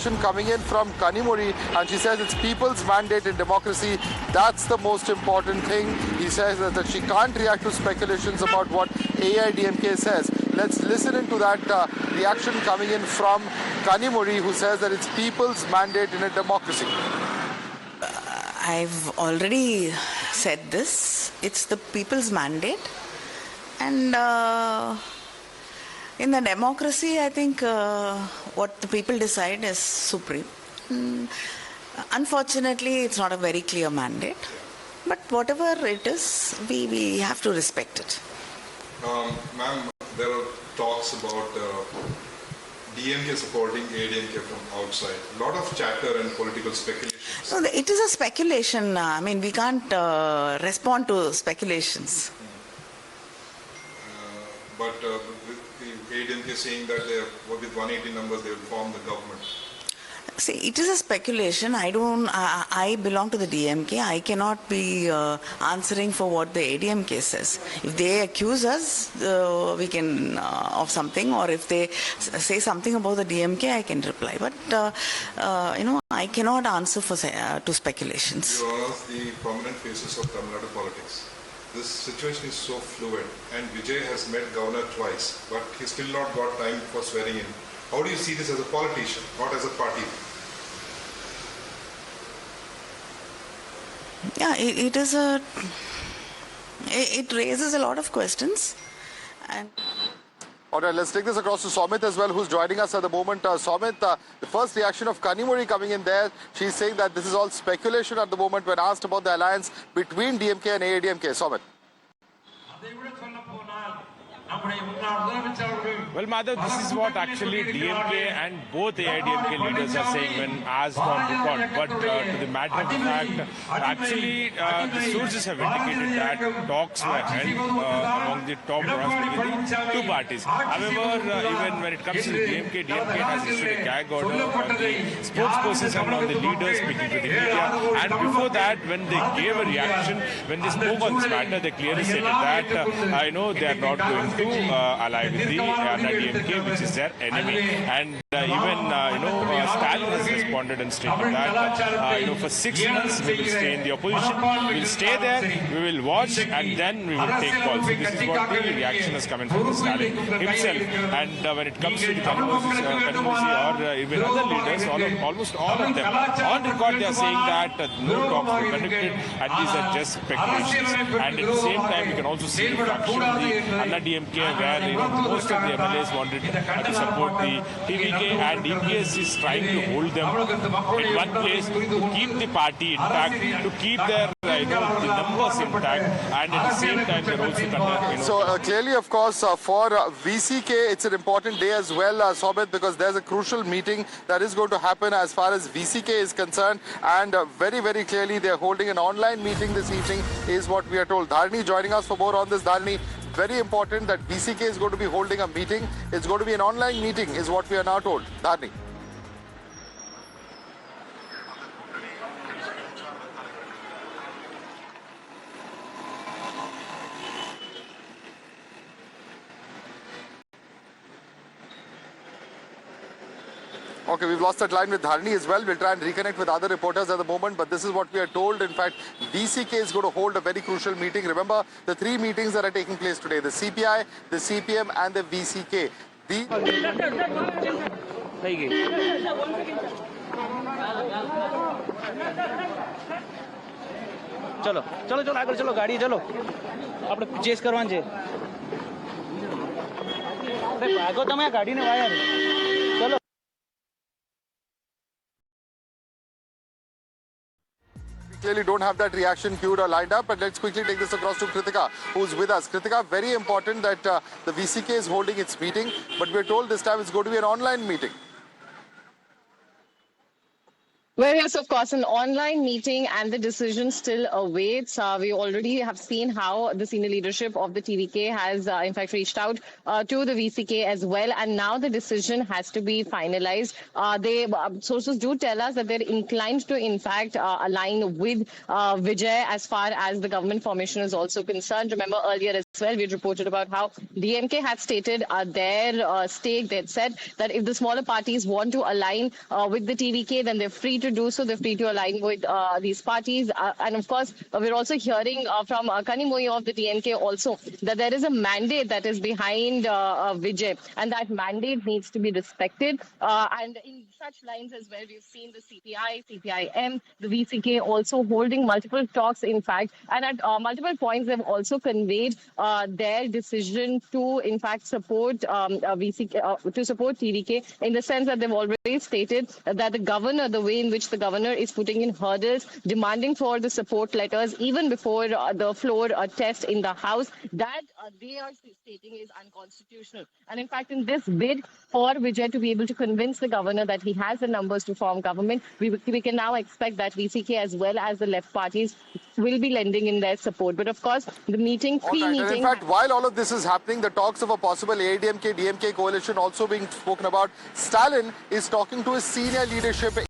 reaction coming in from Kanimuri, and she says it's people's mandate in democracy. That's the most important thing. He says that she can't react to speculations about what AIDMK says. Let's listen into that reaction coming in from Kanimuri, who says that it's people's mandate in a democracy. I've already said this. It's the people's mandate. And in a democracy, I think what the people decide is supreme. Unfortunately, it's not a very clear mandate. But whatever it is, we have to respect it. Ma'am, there are talks about DMK supporting ADMK from outside. A lot of chatter and political speculation. No, it is a speculation. I mean, we can't respond to speculations. But the ADMK saying that they with 180 numbers they will form the government. See, it is a speculation. I belong to the DMK. I cannot be answering for what the ADMK says. If they accuse us, we can of something, or if they say something about the DMK, I can reply. But I cannot answer for to speculations. You are one of the prominent faces of Tamil Nadu politics. This situation is so fluid, and Vijay has met governor twice, but he still not got time for swearing in. How do you see this as a politician, not as a party? Yeah, it raises a lot of questions. And all right, let's take this across to Soumit as well, who's joining us at the moment. Soumit, the first reaction of Kanimuri coming in there, she's saying that this is all speculation at the moment when asked about the alliance between DMK and AIDMK. Soumit. Well, Madhav, this is what actually DMK and both AIDMK leaders are saying when asked on record. But to the matter of fact, actually the sources have indicated that talks were held among the top brass between the two parties. However, even when it comes to the DMK has issued a gag order on the spokespersons and on the leaders speaking to the media. And before that, when they gave a reaction, when they spoke on this matter, they clearly stated that they are not going to ally with the DMK, which is their enemy. And even Stalin has responded and stated that for 6 months we will stay in the opposition, we will stay there, we will watch, and then we will take calls. So this is what the reaction has come in from Stalin himself. And when it comes to the Kanimuri or even other leaders, almost all of them, on record they are saying that no talks were conducted and these are just speculations. And at the same time, we can also see the faction of the Anna DMK where most of the MLAs wanted to support the TVK, and EPS is trying to hold them in one place to keep the party intact, to keep their the numbers intact, and at the same time they're also conducting. So clearly, of course, for VCK, it's an important day as well, Soumit, because there's a crucial meeting that is going to happen as far as VCK is concerned, and very, very clearly they're holding an online meeting this evening, is what we are told. Dharani joining us for more on this. Dharani, very important that VCK is going to be holding a meeting. It's going to be an online meeting, is what we are now told. Dharani. Okay, we've lost that line with Dharani as well. We'll try and reconnect with other reporters at the moment, but this is what we are told. In fact, VCK is going to hold a very crucial meeting. Remember, the 3 meetings that are taking place today, the CPI, the CPM and the VCK. चलो चलो चलो आगे चलो गाड़ी चलो આપણે chess કરવાનું છે અરે ભાગો તમે આ ગાડીને વાયા ચલો Clearly don't have that reaction queued or lined up, but let's quickly take this across to Kritika, who's with us. Kritika, very important that the VCK is holding its meeting, but we're told this time it's going to be an online meeting. Well, yes, of course, an online meeting and the decision still awaits. We already have seen how the senior leadership of the TVK has, in fact, reached out to the VCK as well, and now the decision has to be finalized. Sources do tell us that they're inclined to, in fact, align with Vijay as far as the government formation is also concerned. Remember earlier as well, we had reported about how DMK had stated their stake. They had said that if the smaller parties want to align with the TVK, then they're free to do so. They're free to align with these parties. And of course, we're also hearing from Kanimoy of the DMK also that there is a mandate that is behind Vijay, and that mandate needs to be respected. And in such lines as well, we've seen the CPI, CPIM, the VCK also holding multiple talks, in fact, and at multiple points they've also conveyed their decision to, in fact, support VCK, to support TVK, in the sense that they've already stated that the governor, the way in which the governor is putting in hurdles, demanding for the support letters even before the floor test in the House, that they are stating is unconstitutional. And in fact, in this bid for Vijay to be able to convince the governor that he has the numbers to form government, we can now expect that VCK as well as the left parties will be lending in their support. But of course, the meeting, All right. And in pre-meeting... fact, while all of this is happening, the talks of a possible AIDMK-DMK coalition also being spoken about. Stalin is talking to his senior leadership